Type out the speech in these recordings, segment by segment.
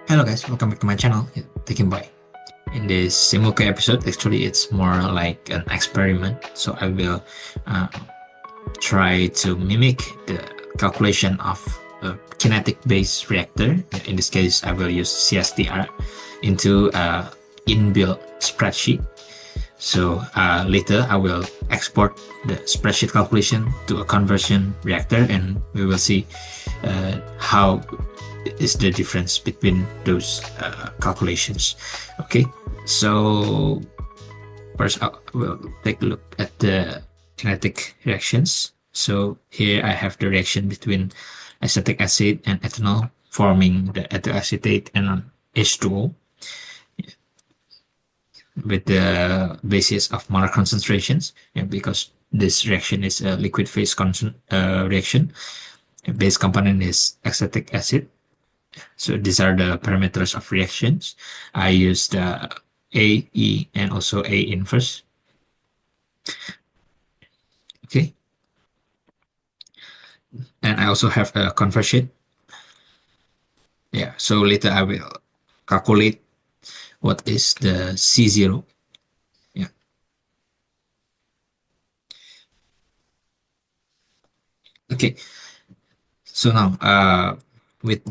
Hello guys, welcome back to my channel, Taking By. In this Simulkuy episode, actually it's more like an experiment. So I will try to mimic the calculation of a kinetic-based reactor. In this case, I will use CSTR into inbuilt spreadsheet. So later I will export the spreadsheet calculation to a conversion reactor, and we will see how is the difference between those calculations. Okay, so first I will take a look at the kinetic reactions. So here I have the reaction between acetic acid and ethanol forming the ethyl acetate and H2O with the basis of molar concentrations, because this reaction is a liquid phase reaction. The base component is acetic acid. So these are the parameters of reactions. I used A, E, and also A inverse. Okay. And I also have a conversion. Yeah, so later I will calculate what is the C0. Yeah. Okay. So now with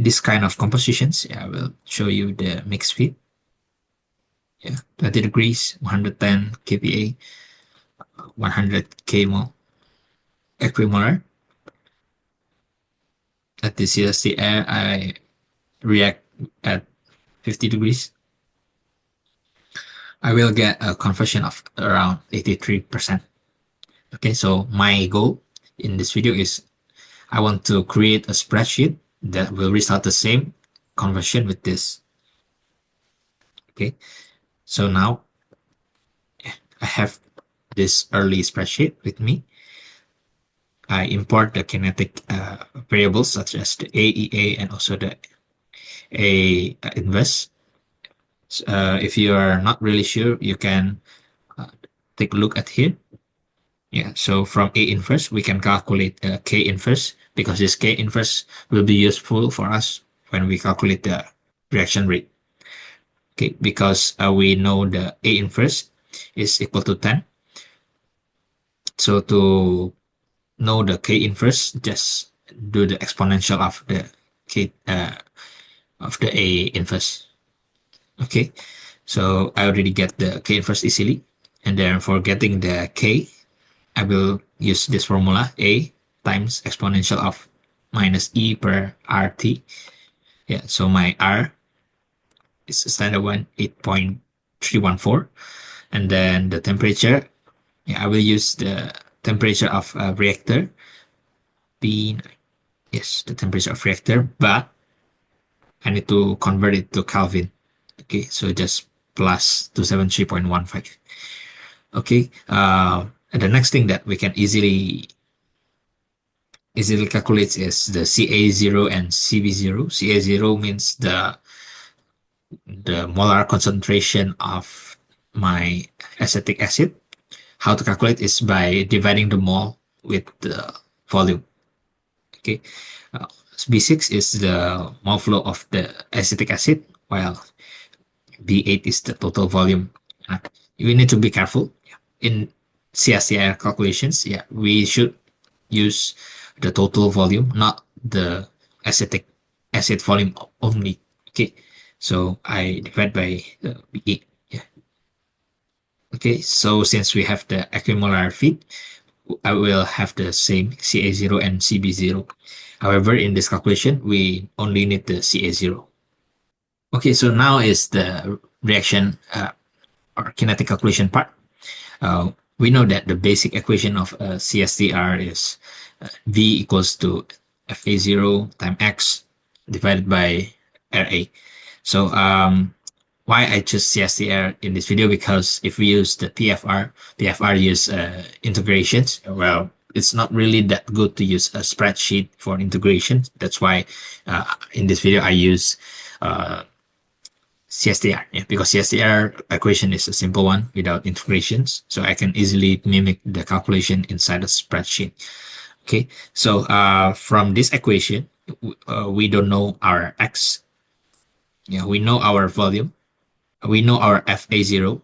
this kind of compositions, I will show you the mixed feed. Yeah, 20 degrees, 110 kPa, 100 kmol equimolar. At the CSTR, I react at 50 degrees. I will get a conversion of around 83%. Okay, so my goal in this video is I want to create a spreadsheet that will result the same conversion with this. Okay, so now I have this early spreadsheet with me. I import the kinetic variables such as the AEA and also the A inverse. If you are not really sure, you can take a look at here. Yeah, so from A inverse, we can calculate K inverse, because this K inverse will be useful for us when we calculate the reaction rate. Okay, because we know the A inverse is equal to 10. So to know the K inverse, just do the exponential of the K of the A inverse. Okay, so I already get the K inverse easily, and then for getting the K, I will use this formula, A times exponential of minus E per RT. Yeah, so my R is standard one, 8.314. And then the temperature, yeah, I will use the temperature of a reactor, P9. Yes, the temperature of reactor, but I need to convert it to Kelvin. Okay, so just plus 273.15. Okay, and the next thing that we can easily calculate is the Ca0 and Cv0. Ca0 means the molar concentration of my acetic acid. How to calculate is by dividing the mole with the volume. Okay, B6 is the mole flow of the acetic acid, while B8 is the total volume. We need to be careful in CSTR calculations. Yeah, we should use the total volume, not the acetic acid volume only. Okay, so I divide by B8. Yeah. Okay, so since we have the equimolar feed, I will have the same Ca0 and Cb0. However, in this calculation, we only need the Ca0. Okay, so now is the reaction or kinetic calculation part. We know that the basic equation of CSTR is V equals to FA0 times X divided by RA. So why I choose CSTR in this video, because if we use the PFR use integrations. Well, it's not really that good to use a spreadsheet for integration. That's why in this video I use CSTR, because CSTR equation is a simple one without integrations, so I can easily mimic the calculation inside a spreadsheet. Okay, so from this equation, we don't know our X Yeah, we know our volume, we know our FA0,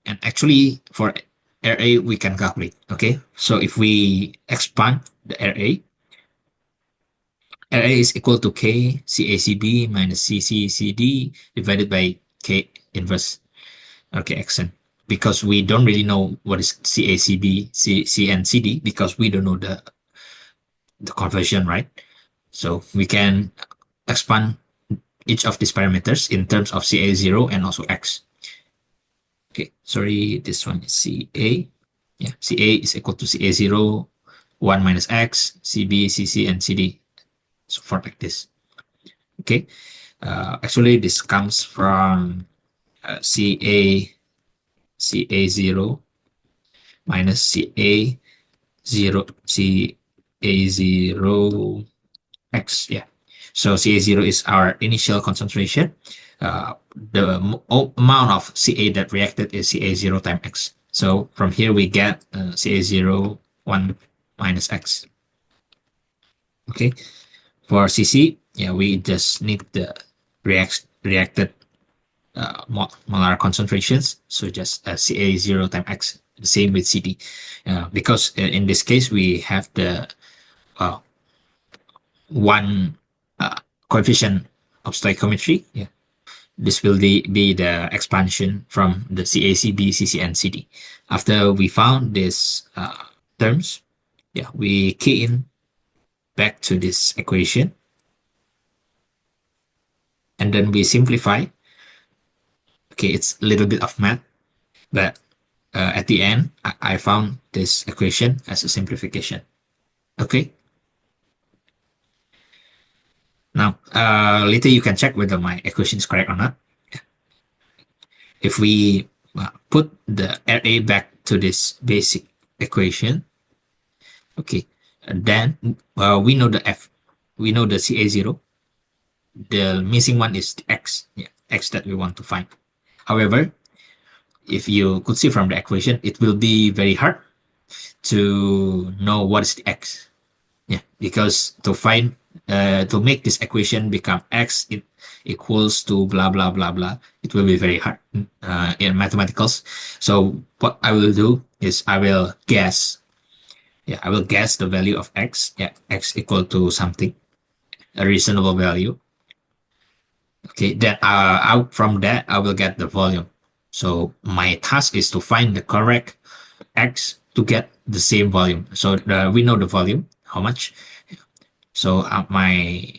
and actually for RA we can calculate. Okay, so if we expand the RA is equal to K CACB minus CCCD divided by K inverse okay XN, because we don't really know what is CACB, CNCD, because we don't know the conversion, right? So we can expand each of these parameters in terms of CA0 and also X. Okay, sorry, this one is CA. Yeah, CA is equal to CA0, 1 minus X, CB, CC, and CD. So forth like this. Okay, actually this comes from CA0 minus CA0 CA0 X. Yeah. So CA0 is our initial concentration. The amount of CA that reacted is CA0 times X. So from here we get CA0 1 minus X. Okay. For CC, yeah, we just need the reacted molar concentrations. So just CA0 times X. The same with CD. Because in this case we have the uh, one coefficient of stoichiometry. Yeah. This will be the expansion from the CACB, CC, and CD. After we found these terms, yeah, we key in back to this equation, and then we simplify. Okay, it's a little bit of math, but at the end, I found this equation as a simplification. Okay. Now, later you can check whether my equation is correct or not. If we put the RA back to this basic equation, okay, and then we know the F, we know the CA0. The missing one is the X, yeah, X that we want to find. However, if you could see from the equation, it will be very hard to know what is the X. Yeah, because to make this equation become X, it equals to blah blah blah blah. It will be very hard in mathematicals. So what I will do is I will guess. Yeah, I will guess the value of X. Yeah, X equal to something, a reasonable value. Okay, then out from that I will get the volume. So my task is to find the correct X to get the same volume. So we know the volume, how much. So my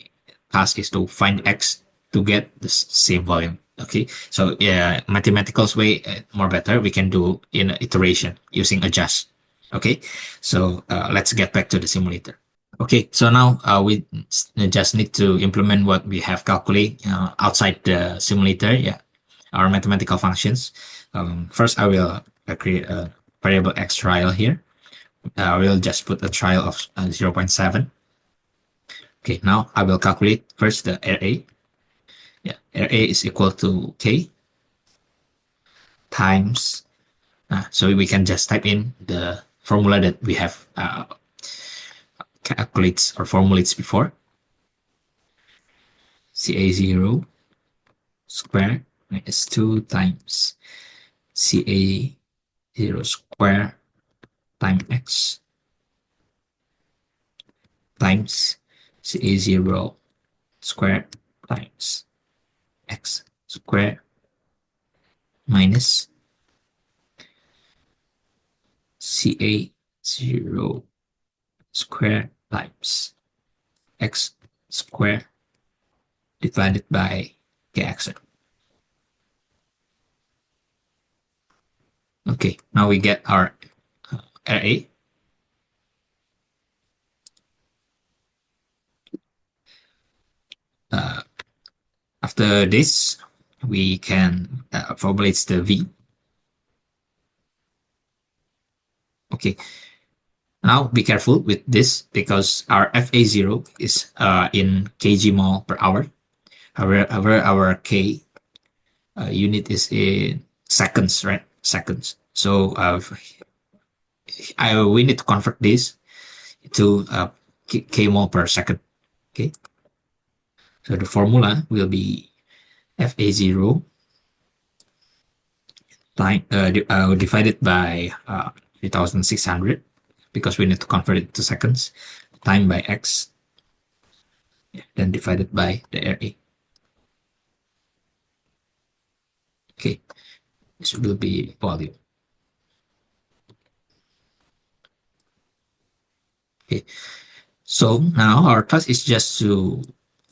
task is to find X to get the same volume. Okay, so yeah, mathematical way more better. We can do in iteration using adjust. Okay, so let's get back to the simulator. Okay, so now we just need to implement what we have calculated outside the simulator. Yeah, our mathematical functions. First, I will create a variable x trial here. I will just put a trial of 0.7. Okay, now I will calculate first the RA. Yeah, RA is equal to K times. So we can just type in the formula that we have calculates or formulates before. CA0 square minus 2 times CA0 square times X times CA0 square times X square minus CA0 square times X square divided by Kx. Okay, now we get our RA. After this, we can formulate the V. Okay, now be careful with this because our FA0 is in kg mole per hour. However, our K unit is in seconds, right? Seconds. So we need to convert this to k mole per second. Okay. So the formula will be FA0 divided by 3600 because we need to convert it to seconds, time by x, then divided by the RA. Okay, this will be volume. Okay, so now our task is just to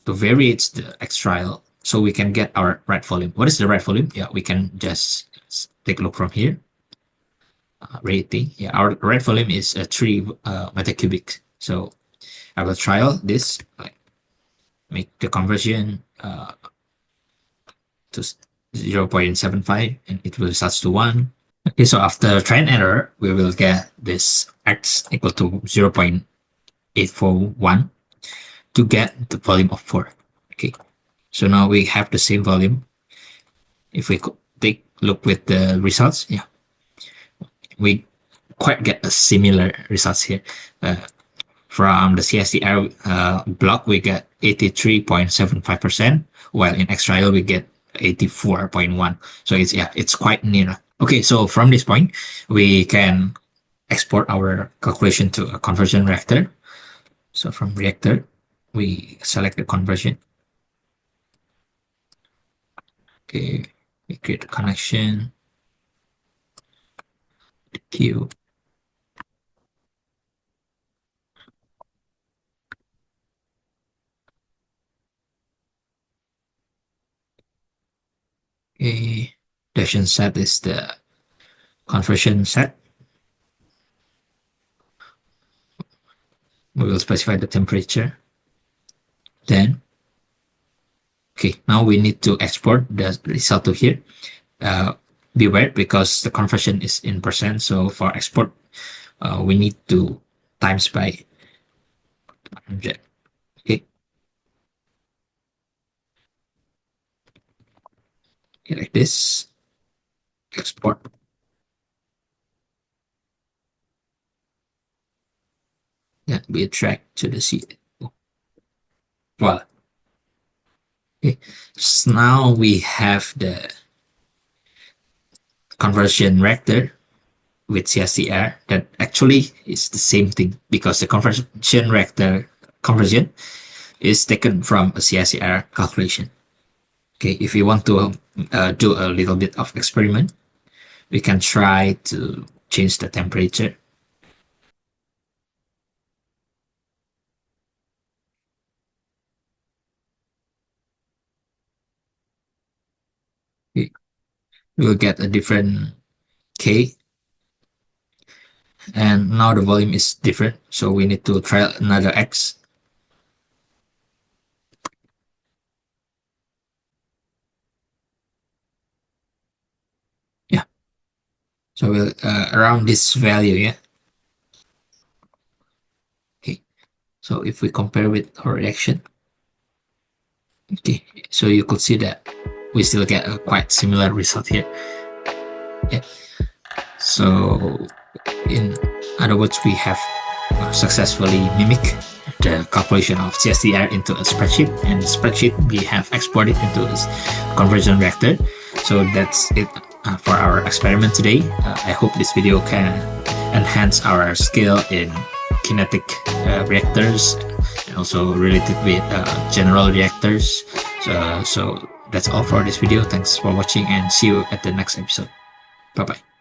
vary the X trial so we can get our right volume. What is the right volume? Yeah, we can just take a look from here. Rating. Yeah, our right volume is 3 metacubic. So I will trial this, like make the conversion to 0.75 and it will start to 1. Okay, so after try and error, we will get this x equal to 0.841 to get the volume of 4. Okay, so now we have the same volume. If we take a look with the results, yeah, we quite get a similar results here. From the CSTR block, we get 83.75%, while in X trial we get 84.1. So it's quite near. Okay, so from this point, we can export our calculation to a conversion reactor. So from reactor, we select the conversion. Okay, we create a connection, the queue. Okay, destination set is the conversion set. We will specify the temperature. Then, okay, now we need to export the result to here. Beware because the conversion is in percent. So for export, we need to times by 100. Okay. Okay, like this. Export. That we drag to the C. Voila. Okay. So now we have the conversion reactor with CSTR that actually is the same thing because the conversion reactor conversion is taken from a CSTR calculation. Okay, if you want to do a little bit of experiment, we can try to change the temperature. Okay. We'll get a different K, and now the volume is different, so we need to try another X. Yeah, so we'll around this value. Yeah. Okay, so if we compare with our reaction, okay, so you could see that we still get a quite similar result here. Yeah. So in other words, we have successfully mimic the calculation of CSTR into a spreadsheet, and the spreadsheet we have exported into this conversion reactor. So that's it for our experiment today. I hope this video can enhance our skill in kinetic reactors and also related with general reactors. So that's all for this video. Thanks for watching and see you at the next episode. Bye bye.